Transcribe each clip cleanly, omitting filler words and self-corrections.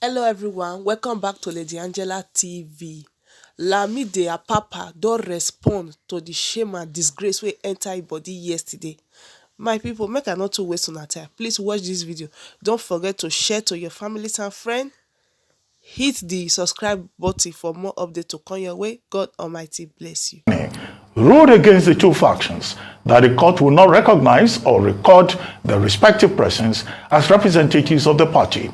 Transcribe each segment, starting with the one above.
Hello everyone, welcome back to Lady Angela TV. Lamidi Apapa don't respond to the shame and disgrace wey enter im body yesterday. My people, make I not to waste on time. Please watch this video. Don't forget to share to your families and friends. Hit the subscribe button for more updates to come your way. God Almighty bless you. Ruled against the two factions that the court will not recognize or record the respective persons as representatives of the party,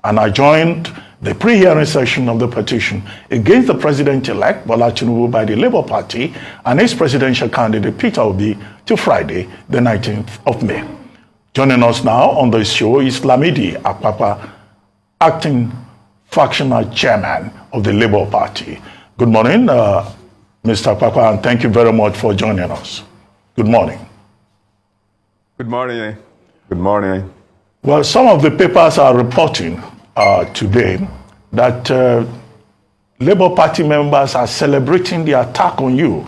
and I joined the pre-hearing session of the petition against the president-elect Bola Tinubu by the Labour Party and its presidential candidate Peter Obi till Friday, the 19th of May. Joining us now on the show is Lamidi Apapa, acting factional chairman of the Labour Party. Good morning, Mr. Apapa, and thank you very much for joining us. Good morning. Good morning. Good morning. Well, some of the papers are reporting today that Labour Party members are celebrating the attack on you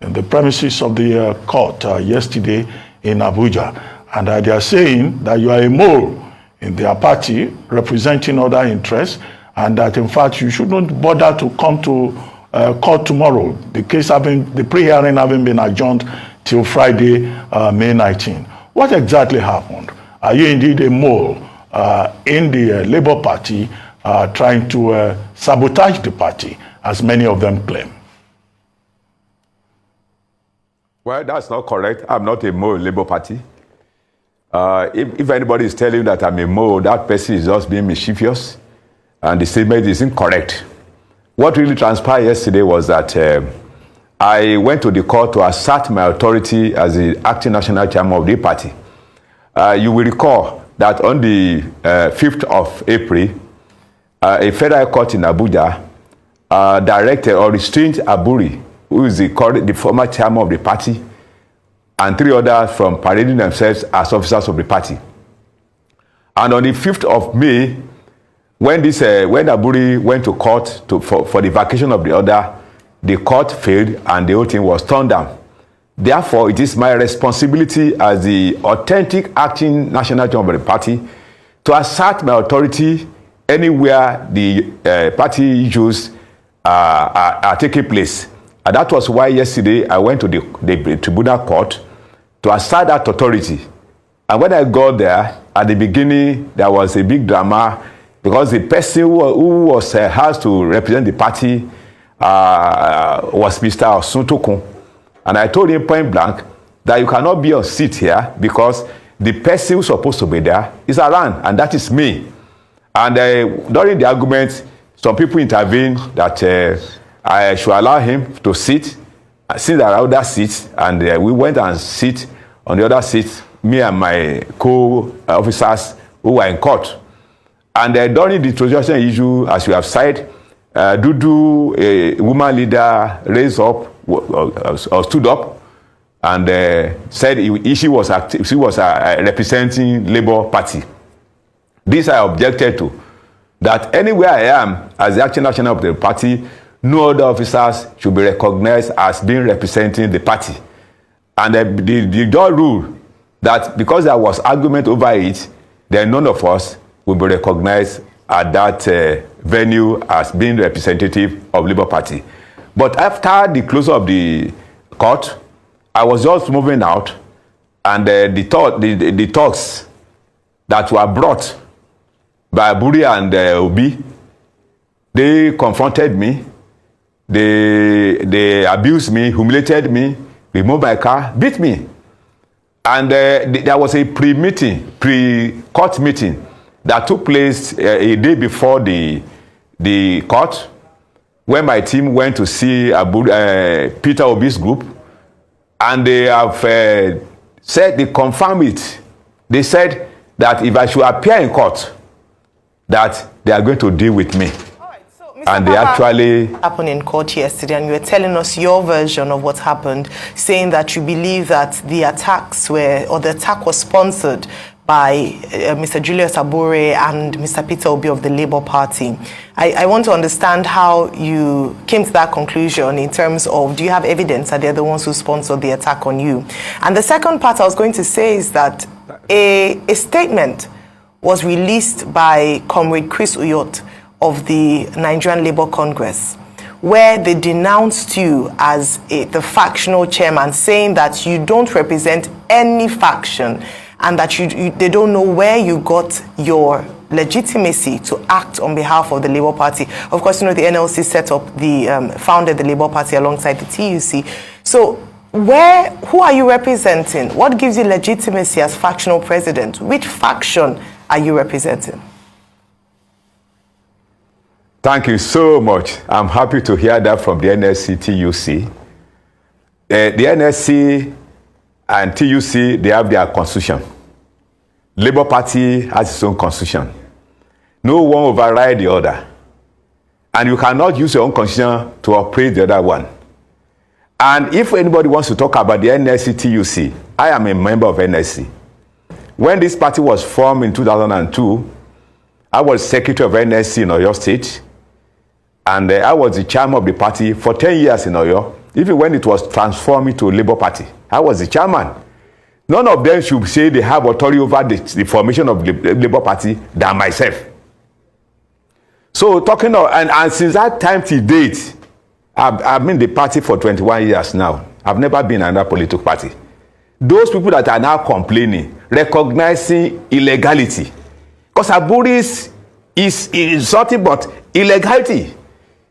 in the premises of the court yesterday in Abuja, and they are saying that you are a mole in their party representing other interests, and that in fact you shouldn't bother to come to court tomorrow, the pre-hearing having been adjourned till Friday, May 19. What exactly happened? Are you indeed a mole in the Labour Party trying to sabotage the party, as many of them claim? Well, that's not correct. I'm not a mole in Labour Party. If anybody is telling you that I'm a mole, that person is just being mischievous, and the statement is incorrect. What really transpired yesterday was that I went to the court to assert my authority as the acting national chairman of the party. You will recall that on the 5th of April, a federal court in Abuja directed or restrained Aburi, who is the former chairman of the party, and 3 others from parading themselves as officers of the party. And on the 5th of May, when Aburi went to court for the vacation of the order, the court failed and the whole thing was turned down. Therefore, it is my responsibility as the authentic acting national chairman of the party to assert my authority anywhere the party issues are taking place. And that was why yesterday I went to the Tribunal court to assert that authority. And when I got there, at the beginning, there was a big drama because the person who was asked to represent the party was Mr. Osuntokun. And I told him point blank that you cannot be on seat here because the person who's supposed to be there is around, and that is me. And during the argument, some people intervened that I should allow him to sit there are other seats, and we went and sit on the other seat, me and my co-officers who were in court. And during the transaction issue, as you have said, Dudu, a woman leader, raised up or stood up and said she was representing Labour Party. This I objected to, that anywhere I am as the acting national of the party, no other officers should be recognized as being representing the party. And the judge ruled that because there was argument over it, then none of us will be recognized at that venue as being representative of Labour Party. But after the close of the court, I was just moving out, and the talks that were brought by Aburi and Obi, they confronted me, they abused me, humiliated me, removed my car, beat me. And there was a pre-court meeting that took place a day before the court, when my team went to see Peter Obi's group, and they have said, they confirmed it. They said that if I should appear in court, that they are going to deal with me. All right, so Mr. And Papa, they actually happened in court yesterday, and you were telling us your version of what happened, saying that you believe that the attack was sponsored by Mr. Julius Abure and Mr. Peter Obi of the Labour Party. I want to understand how you came to that conclusion in terms of, do you have evidence that they're the ones who sponsored the attack on you? And the second part I was going to say is that a statement was released by Comrade Chris Uyot of the Nigerian Labour Congress, where they denounced you as the factional chairman, saying that you don't represent any faction and that they don't know where you got your legitimacy to act on behalf of the Labour Party. Of course, the NLC set up founded the Labour Party alongside the TUC. So who are you representing? What gives you legitimacy as factional president? Which faction are you representing? Thank you so much. I'm happy to hear that from the NSC TUC. The NSC and TUC, they have their constitution. Labour Party has its own constitution. No one override the other. And you cannot use your own constitution to operate the other one. And if anybody wants to talk about the NSC TUC, I am a member of NSC. When this party was formed in 2002, I was secretary of NSC in Oyo State. And I was the chairman of the party for 10 years in Oyo, even when it was transformed into a Labour Party. I was the chairman. None of them should say they have authority over the formation of the Labour Party than myself. So talking of, and since that time to date, I've been in the party for 21 years now. I've never been in another political party. Those people that are now complaining, recognizing illegality, because Aburi is something but illegality.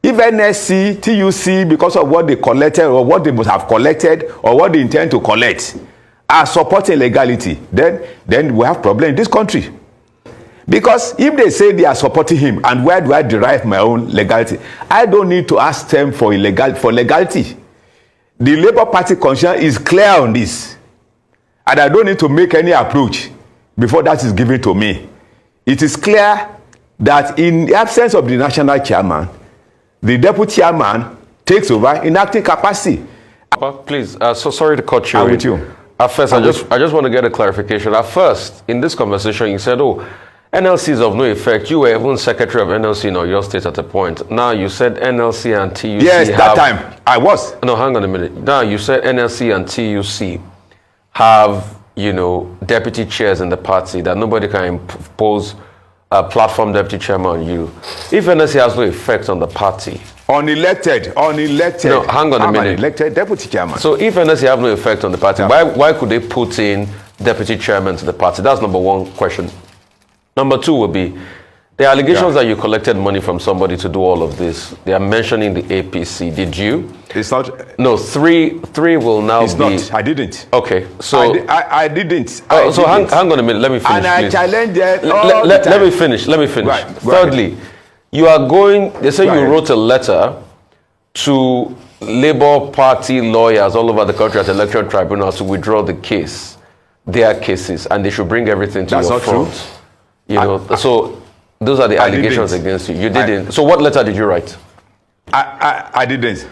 If NSC, TUC, because of what they collected or what they must have collected or what they intend to collect, are supporting legality, then we have problem in this country. Because if they say they are supporting him, and where do I derive my own legality? I don't need to ask them for legality. The Labour Party constitution is clear on this, and I don't need to make any approach before that is given to me. It is clear that in the absence of the national chairman, the deputy chairman takes over in acting capacity. Please, so sorry to cut you. I'm with you. At first, I just want to get a clarification. At first, in this conversation, you said, oh, NLC is of no effect. You were even secretary of NLC in Oyo State at a point. Now you said NLC and TUC Yes, that time, I was. No, hang on a minute. Now you said NLC and TUC have, deputy chairs in the party, that nobody can impose a platform deputy chairman on you. If NLC has no effect on the party. Unelected. No, hang on a minute. I'm elected deputy chairman. So if NLC have no effect on the party, why could they put in deputy chairman to the party? That's number one question. Number two would be, the allegations that you collected money from somebody to do all of this, they are mentioning the APC. Did you? It's not. No, three will now it's be. Not. I didn't. Okay, so. I didn't. Hang on a minute, let me finish. And I challenged them Let me finish. Right. Thirdly, you are going, they say you wrote a letter to Labour Party lawyers all over the country at Electoral Tribunal to withdraw the case, their cases, and they should bring everything to your front. True. So those are the allegations against you. You didn't. So what letter did you write? I didn't.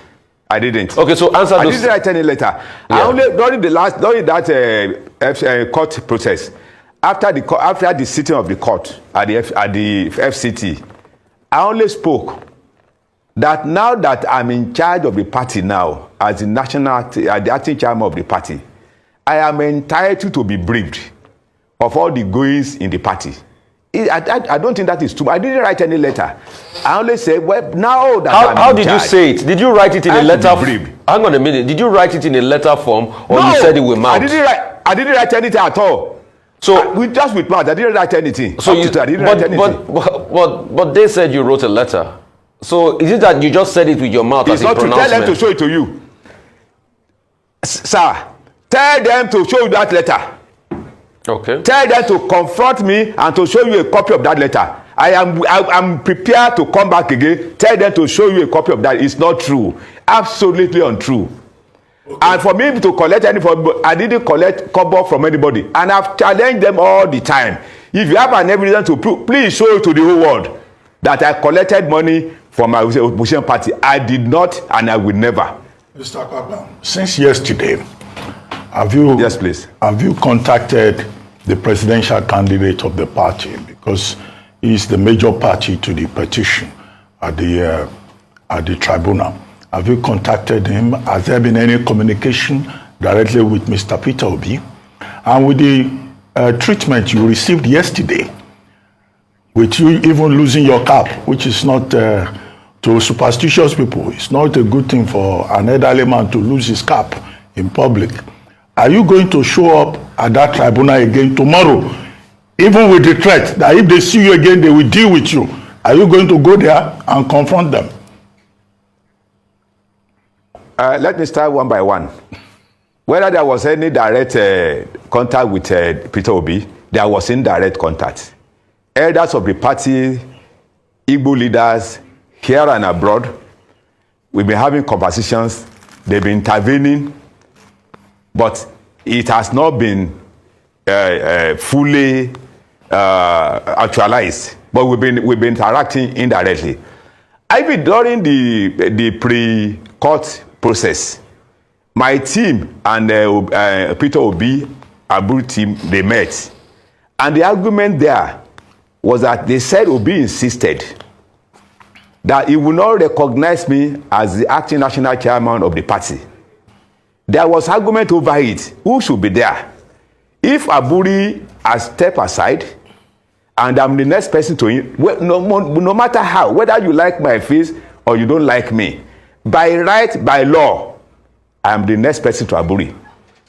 Okay, so answer those. I didn't write any letter. Yeah. I only during that court process, after the sitting of the court at the FCT, I only spoke that now that I'm in charge of the party now, as the acting chairman of the party, I am entitled to be briefed of all the goings in the party. I don't think that is true. I didn't write any letter. I only said, well, now that how did you say it? Did you write it in a letter? Hang on a minute. Did you write it in a letter form, or you said it with mouth? I didn't write anything at all. So just with mouth, I didn't write anything. So but they said you wrote a letter. So is it that you just said it with your mouth as a pronouncement? It's not to tell them to show it to you, sir. Tell them to show you that letter. Okay. Tell them to confront me and to show you a copy of that letter. I'm prepared to come back again. Tell them to show you a copy of that. It's not true. Absolutely untrue. Okay. And for me to collect I didn't collect kobo from anybody. And I've challenged them all the time. If you have an evidence to prove, please show it to the whole world that I collected money from my opposition party. I did not, and I will never. Mr. Apapa, since yesterday, have you? Yes, please. Have you contacted the presidential candidate of the party, because he is the major party to the petition at the tribunal? Have you contacted him? Has there been any communication directly with Mr. Peter Obi? And with the treatment you received yesterday, with you even losing your cap, which is not, to superstitious people, it's not a good thing for an elderly man to lose his cap in public. Are you going to show up at that tribunal again tomorrow, even with the threat that if they see you again, they will deal with you? Are you going to go there and confront them? Let me start one by one. Whether there was any direct contact with Peter Obi, there was indirect contact. Elders of the party, Igbo leaders, here and abroad, we've been having conversations, they've been intervening, but it has not been fully actualized. But we've been interacting indirectly. Even during the pre-court process, my team and Peter Obi, Abu team, they met. And the argument there was that they said Obi insisted that he would not recognize me as the acting national chairman of the party. There was argument over it. Who should be there? If Aburi has stepped aside and I'm the next person to him, no matter how, whether you like my face or you don't like me, by right, by law, I am the next person to Aburi.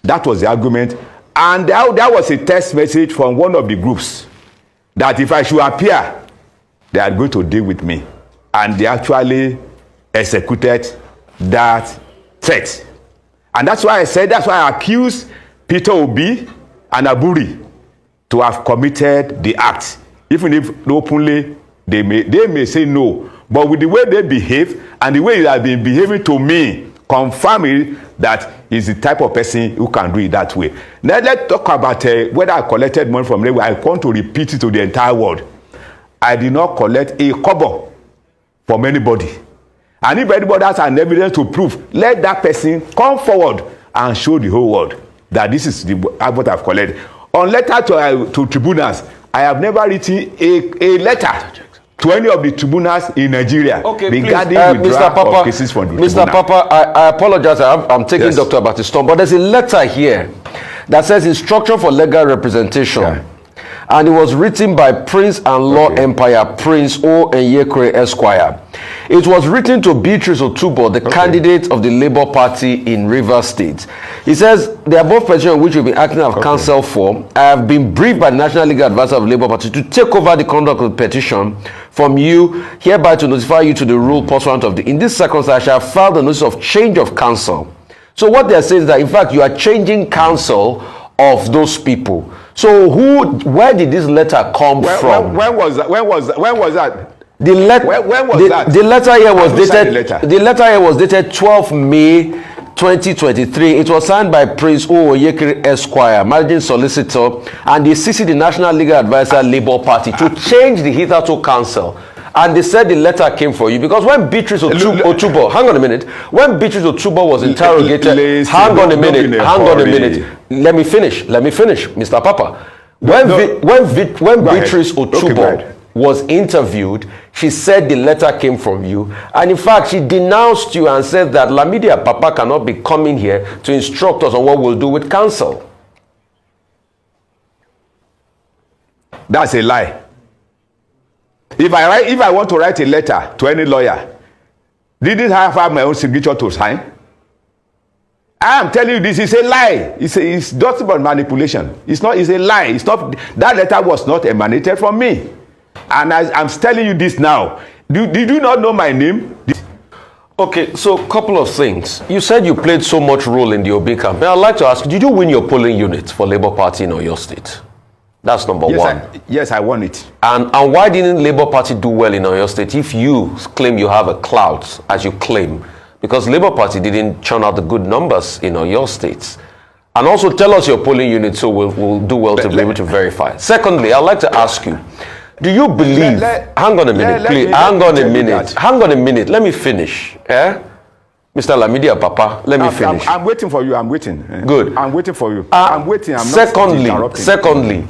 That was the argument. And there was a text message from one of the groups that if I should appear, they are going to deal with me. And they actually executed that threat. And that's why I accused Peter Obi and Aburi to have committed the act. Even if openly they may say no. But with the way they behave and the way they have been behaving to me, confirming that he's the type of person who can do it that way. Now let's talk about whether I collected money from them. I want to repeat it to the entire world. I did not collect a kobo from anybody. And if anybody has an evidence to prove, let that person come forward and show the whole world that this is what I've collected. On letter to tribunals, I have never written a letter to any of the tribunals in Nigeria regarding withdrawal of cases from the Mr. tribunal. Apapa, I apologize. I'm taking Dr. Batiston, but there's a letter here that says instruction for legal representation. Yeah. And it was written by Prince and Law Empire, Prince O. Enyekre Esquire. It was written to Beatrice Otubo, the candidate of the Labour Party in Rivers State. He says, the above petition which we've been acting as counsel for, I have been briefed by the National Legal Advisor of the Labour Party to take over the conduct of the petition from you, hereby to notify you to the rule pursuant of the. In this circumstance, I shall file the notice of change of counsel. So what they're saying is that, in fact, you are changing counsel of those people. So where did this letter come from? When was that? When was that? The letter here was dated. The letter here was dated 12 May 2023. It was signed by Prince O. Enyekre Esquire, managing solicitor, and they CC'd the National Legal Advisor Labour Party to change the hitherto counsel. And they said the letter came for you because when Beatrice Otubo, hang on a minute, when Beatrice Otubo was interrogated, hang on a minute, let me finish, Mr. Apapa. When Beatrice Otubo was interviewed, she said the letter came from you, and in fact, she denounced you and said that Lamidi Apapa cannot be coming here to instruct us on what we'll do with counsel. That's a lie. If I want to write a letter to any lawyer, didn't I have my own signature to sign? I am telling you, this is a lie. It's just about manipulation. It's a lie. It's not, that letter was not emanated from me. And I'm telling you this now. Did you not know my name? Okay, so a couple of things. You said you played so much role in the Obi campaign. I'd like to ask, did you win your polling unit for Labour Party in Oyo State? That's number one. Yes, I won it. And why didn't Labour Party do well in Oyo State if you claim you have a clout, as you claim? Because Labour Party didn't churn out the good numbers in Oyo State. And also tell us your polling unit so we'll do well to be able to verify. Secondly, I'd like to ask you, do you believe... hang on a minute, please. Hang on a minute. Let me finish. Mr. Lamidi Apapa, let me finish. I'm waiting for you. I'm waiting. Good. I'm waiting for you. I'm waiting. I'm not Secondly,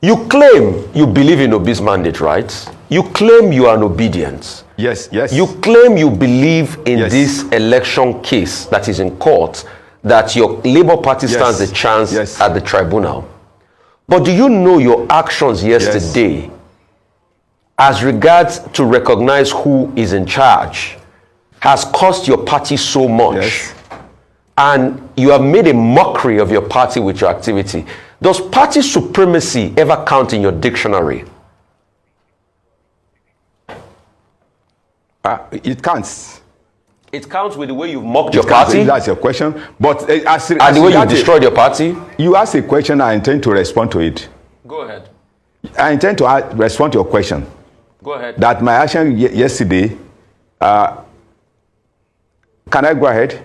you claim you believe in Obi's mandate, right? You claim you are an obedient. Yes. You claim you believe in this election case that is in court, that your Labour Party stands a chance at the tribunal. But do you know your actions yesterday as regards to recognize who is in charge has cost your party so much, Yes. and you have made a mockery of your party with your activity. Does party supremacy ever count in your dictionary? It counts. It counts with the way you've mocked It your counts, party if that's your question. But as and the way you regard destroyed your party. you ask a question, I intend to respond to it. Go ahead. I intend to respond to your question. Go ahead. That my action yesterday, can I go ahead?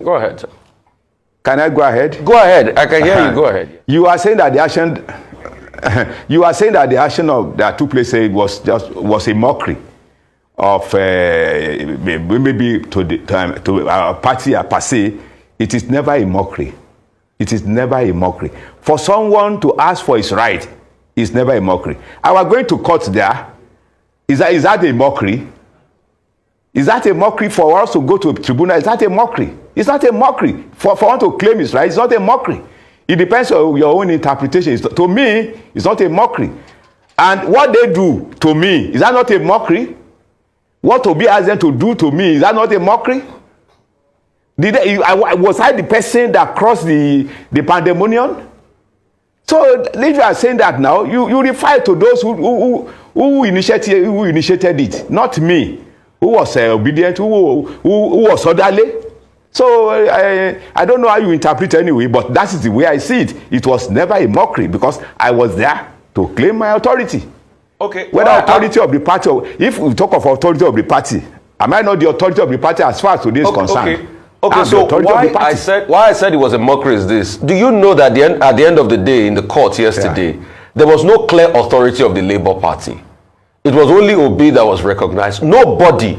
Go ahead. Can I go ahead? Go ahead. I can hear you. Go ahead. You are saying that the action, you are saying that the action of that took place was a mockery of maybe to our party per se. It is never a mockery. It is never a mockery. For someone to ask for his right is never a mockery. I was going to court there. Is that a mockery? Is that a mockery for us to go to a tribunal? Is that a mockery? It's not a mockery. For one to claim his right, it's not a mockery. It depends on your own interpretation. To me, it's not a mockery. And what they do to me, is that not a mockery? What Obi asked them to do to me, is that not a mockery? Was I the person that crossed the pandemonium? So if you are saying that now, you refer to those who initiated it, not me, who was obedient, who was orderly. So I don't know how you interpret anyway, but that is the way I see it. It was never a mockery because I was there to claim my authority. Okay. Whether authority of the party, if we talk of authority of the party, am I not the authority of the party as far as today is concerned? Okay, so why I said it was a mockery is this. Do you know that at the end of the day in the court yesterday, there was no clear authority of the Labour Party. It was only Obi that was recognized. Nobody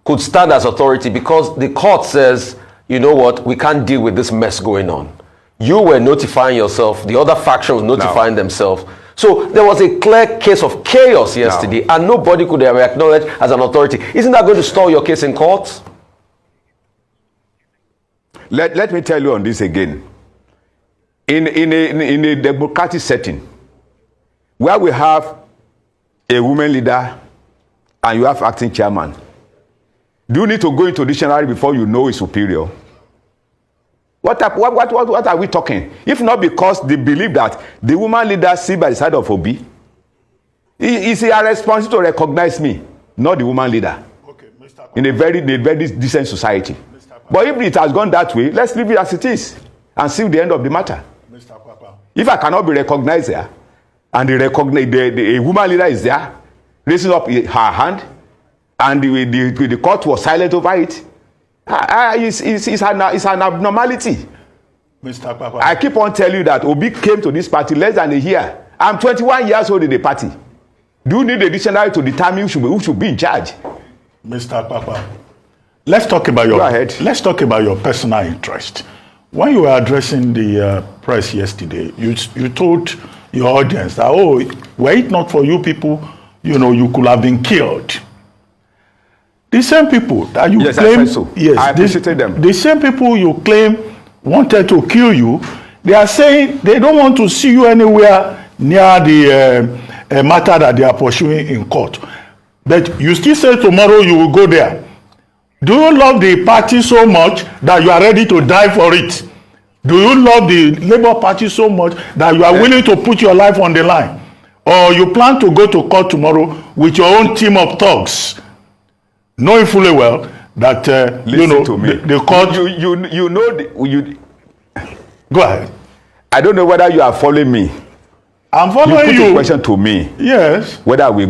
could stand as authority because the court says, you know what, we can't deal with this mess going on. You were notifying yourself, the other faction was notifying themselves. So there was a clear case of chaos yesterday and nobody could ever acknowledge as an authority. Isn't that going to stall your case in court? Let me tell you on this again. In a democratic setting, where we have a woman leader and you have acting chairman, do you need to go into dictionary before you know is superior? What are we talking? If not because they believe that the woman leader sit by the side of Obi, is a responsibility to recognize me, not the woman leader. Okay, Mr. In a very decent society. But if it has gone that way, let's leave it as it is and see the end of the matter. Mr. Apapa. If I cannot be recognized there, and the woman leader is there, raising up her hand, and the court was silent over it, it's an abnormality. Mr. Apapa. I keep on telling you that Obi came to this party less than a year. I'm 21 years old in the party. Do you need a dictionary to determine who should be in charge? Mr. Apapa. Let's talk about your personal interest. When you were addressing the press yesterday, you told your audience that, were it not for you people, you could have been killed. The same people that you claim, I said so. yes, I appreciated them. The same people you claim wanted to kill you, they are saying they don't want to see you anywhere near the matter that they are pursuing in court. But you still say tomorrow you will go there. Do you love the party so much that you are ready to die for it? Do you love the Labour Party so much that you are willing to put your life on the line? Or you plan to go to court tomorrow with your own team of thugs, knowing fully well that the court... Go ahead. I don't know whether you are following me. I'm following you. You put a question to me. Yes. Whether we...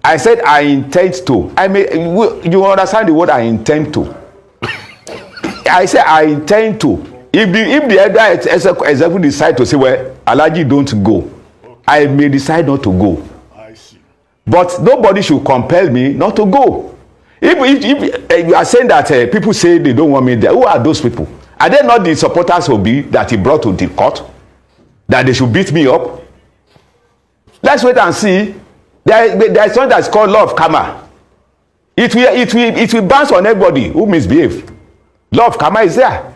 I said I intend to. You understand the word I intend to. I said I intend to. If the other executive decide to say, well, Alhaji don't go, I may decide not to go. I see. But nobody should compel me not to go. If you are saying that people say they don't want me there, who are those people? Are they not the supporters of Obi that he brought to the court? That they should beat me up? Let's wait and see. There is something that's called law of karma. It will bounce on everybody who misbehave. Law of karma is there.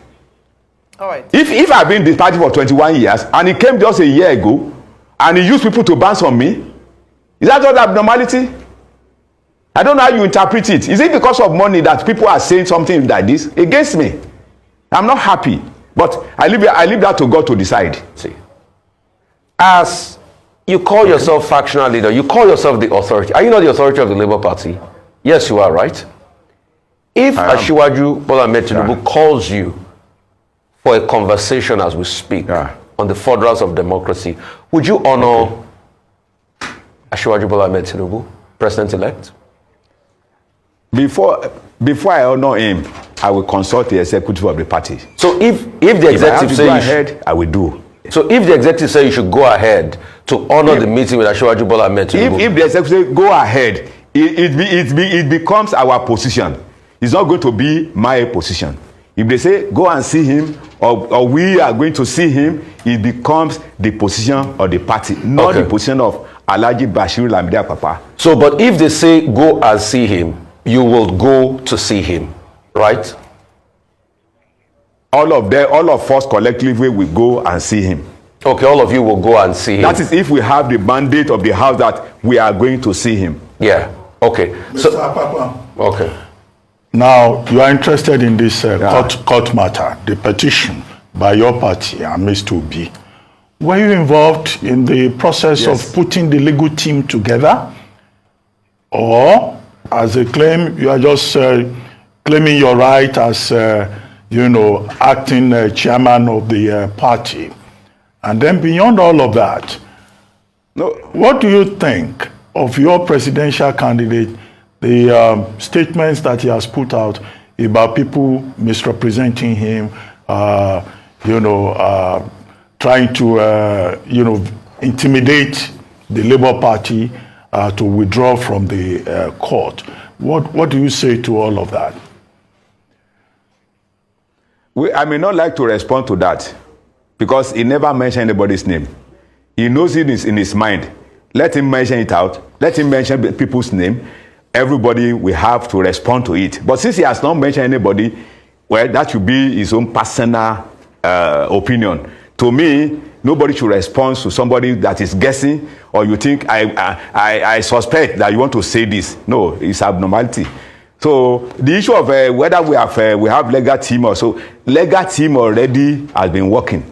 All right. If I've been in this party for 21 years and he came just a year ago and he used people to bounce on me, Is that not abnormality? I don't know how you interpret it. Is it because of money that people are saying something like this against me? I'm not happy, but I leave that to God to decide. See, as you call yourself factional leader, you call yourself the authority. Are you not the authority of the Labour Party? Yes, you are, right? If Asiwaju Bola Ahmed Tinubu calls you for a conversation as we speak on the furtherance of democracy, would you honor Asiwaju Bola Ahmed Tinubu, President-elect? Before I honor him, I will consult the executive of the party. So if the executive say go ahead, I will do. So if the executive say you should go ahead to honor the meeting with Asiwaju Bola Ahmed Tinubu, if the executive say go ahead, it becomes our position. It's not going to be my position. If they say go and see him, or we are going to see him, it becomes the position of the party, not the position of Alhaji Bashir Lamidi Apapa. So, but if they say go and see him, you will go to see him, right? All of us collectively will go and see him. Okay, all of you will go and see him. That is if we have the mandate of the house that we are going to see him. Yeah. Okay. Mr. Apapa. Okay. Now, you are interested in this court matter, the petition by your party and Mr. Obi. Were you involved in the process of putting the legal team together? Or, as a claim, you are just claiming your right as, acting chairman of the party? And then beyond all of that, what do you think of your presidential candidate, the statements that he has put out about people misrepresenting him, trying to, intimidate the Labour Party to withdraw from the court? What do you say to all of that? I may not like to respond to that because he never mentioned anybody's name. He knows it is in his mind. Let him mention it out. Let him mention people's name. Everybody will have to respond to it. But since he has not mentioned anybody, well, that should be his own personal opinion. To me, nobody should respond to somebody that is guessing, or you think I suspect that you want to say this. No, it's abnormality. So the issue of whether we have legal team or so, legal team already has been working.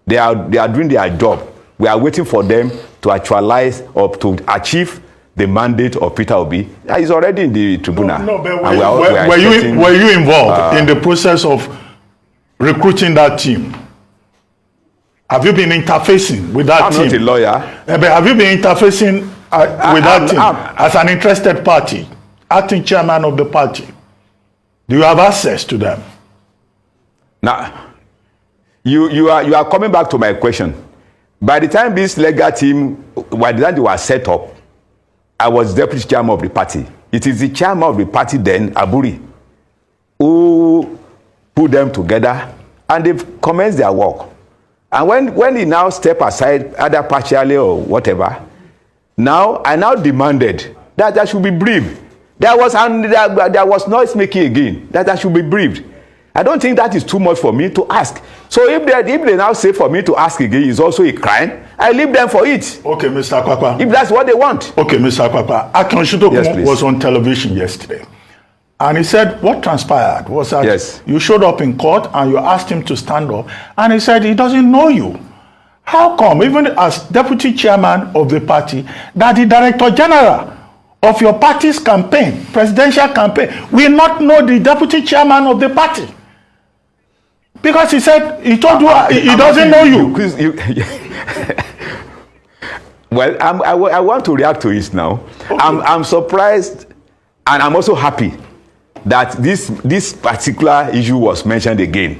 They are doing their job. We are waiting for them to actualize or to achieve the mandate of Peter Obi. He's already in the tribunal. No, but were you involved in the process of recruiting that team? Have you been interfacing with that team? I'm not a lawyer. But have you been interfacing with that team as an interested party, acting chairman of the party? Do you have access to them? Now, you are coming back to my question. By the time this legal team, by the time they were set up, I was deputy chairman of the party. It is the chairman of the party then, Aburi, who put them together, and they've commenced their work. And when he now step aside, either partially or whatever, I now demanded that I should be briefed. There was noise making again, that I should be briefed. I don't think that is too much for me to ask. So if they now say for me to ask again is also a crime, I leave them for it. Okay, Mr. Apapa. If that's what they want. Okay, Mr. Apapa. Akin Shitokun was on television yesterday. And he said what transpired was that you showed up in court and you asked him to stand up. And he said he doesn't know you. How come, even as deputy chairman of the party, that the director general of your party's campaign, presidential campaign, will not know the deputy chairman of the party? Because he said, he told you he doesn't know you. Well, I want to react to it now. Okay. I'm surprised, and I'm also happy that this particular issue was mentioned again.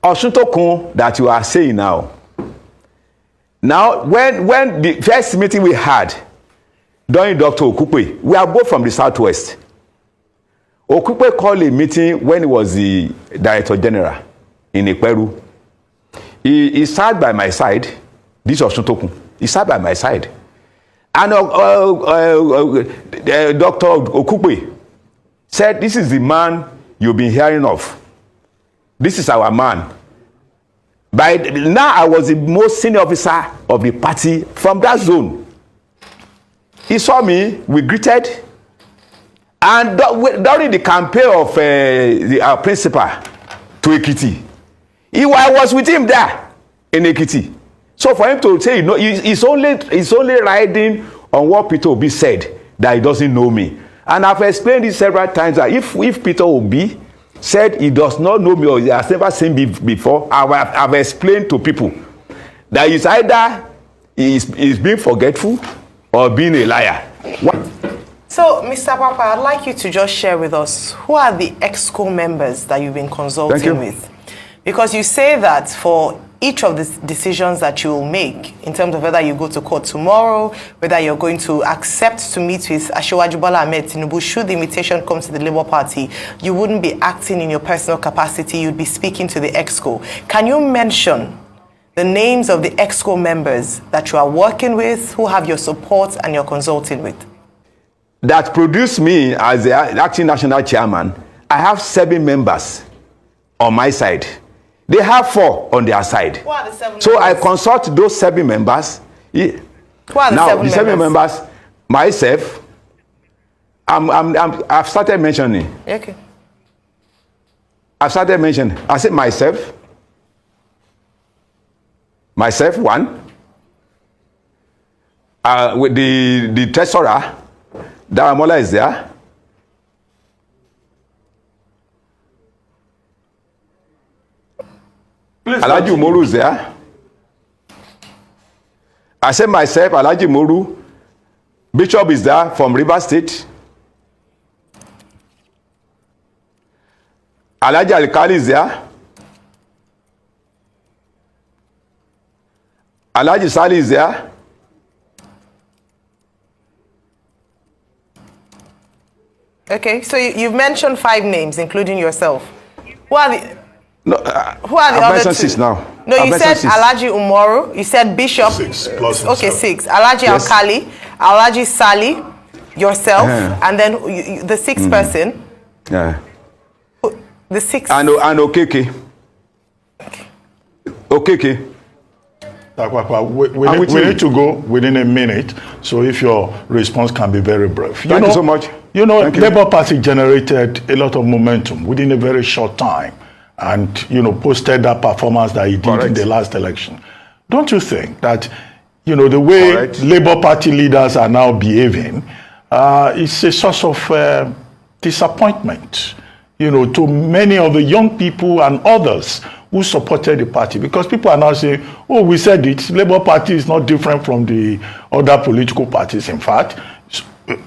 Osuntokun that you are saying now. Now, when the first meeting we had during Dr. Okupe, we are both from the Southwest. Okupe called a meeting when he was the Director General in Ekperu. He sat by my side. This was Osuntokun. He sat by my side. And Dr. Okupe said, this is the man you've been hearing of. This is our man. By now, I was the most senior officer of the party from that zone. He saw me, we greeted. And during the campaign of our principal to Ekiti, I was with him there in Ekiti. So for him to say, he's only riding on what Peter Obi said, that he doesn't know me. And I've explained this several times, that if Peter Obi said he does not know me or he has never seen me before, I've explained to people that it's either he's being forgetful or being a liar. So, Mr. Apapa, I'd like you to just share with us, who are the EXCO members that you've been consulting with? Because you say that for each of the decisions that you will make, in terms of whether you go to court tomorrow, whether you're going to accept to meet with Asiwaju Bola Ahmed Tinubu, should the invitation come to the Labour Party, you wouldn't be acting in your personal capacity, you'd be speaking to the EXCO. Can you mention the names of the EXCO members that you are working with, who have your support and you're consulting with? That produced me as the acting national chairman, I have 7 members on my side. They have 4 on their side. Who are the 7 so members? I consult those 7 members. Who are the 7 members? Myself, I've started mentioning. Okay. I've started mentioning. I said myself. Myself, 1. With the treasurer, Daramola is there. Alhaji Umoru is there. I said myself, Alhaji Umoru. Bishop is there from Rivers State. Alhaji Alikali is there. Alhaji Sali is there. Okay, so you've mentioned 5 names, including yourself. Who are the... No, who are the I've other 2? 6 now. No, you said Alhaji Umoru, you said Bishop. 6 plus okay, himself. 6. Alhaji Yes. Alkali, Alhaji Sali, yourself, and then the 6th person. Yeah. The 6th. And Okeke. Okeke. We need to go within a minute, so if your response can be very brief. Thank you so much. You know, Thank you. Labour Party generated a lot of momentum within a very short time and, posted that performance that he did in the last election. Don't you think that, the way Labour Party leaders are now behaving, it's a source of disappointment, to many of the young people and others who supported the party, because people are now saying, oh, we said it, Labour Party is not different from the other political parties. In fact,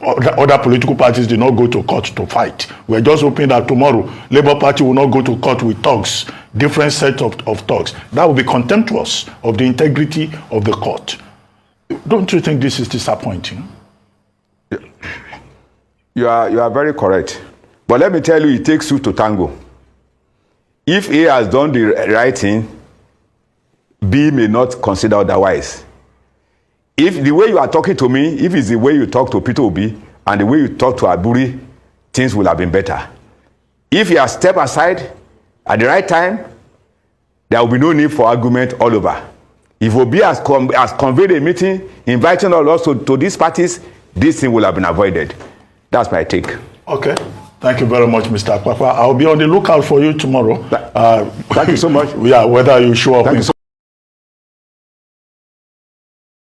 other political parties did not go to court to fight. We're just hoping that tomorrow, Labour Party will not go to court with thugs, different set of thugs. That would be contemptuous of the integrity of the court. Don't you think this is disappointing? You are very correct. But let me tell you, it takes 2 to tango. If A has done the right thing, B may not consider otherwise. If the way you are talking to me, if it's the way you talk to Peter Obi and the way you talk to Aburi, things will have been better. If you have stepped aside at the right time, there will be no need for argument all over. If Obi has convened a meeting, inviting all of us to these parties, this thing will have been avoided. That's my take. Okay. Thank you very much, Mr. Apapa. I'll be on the lookout for you tomorrow. Thank you so much. Yeah, whether you show up in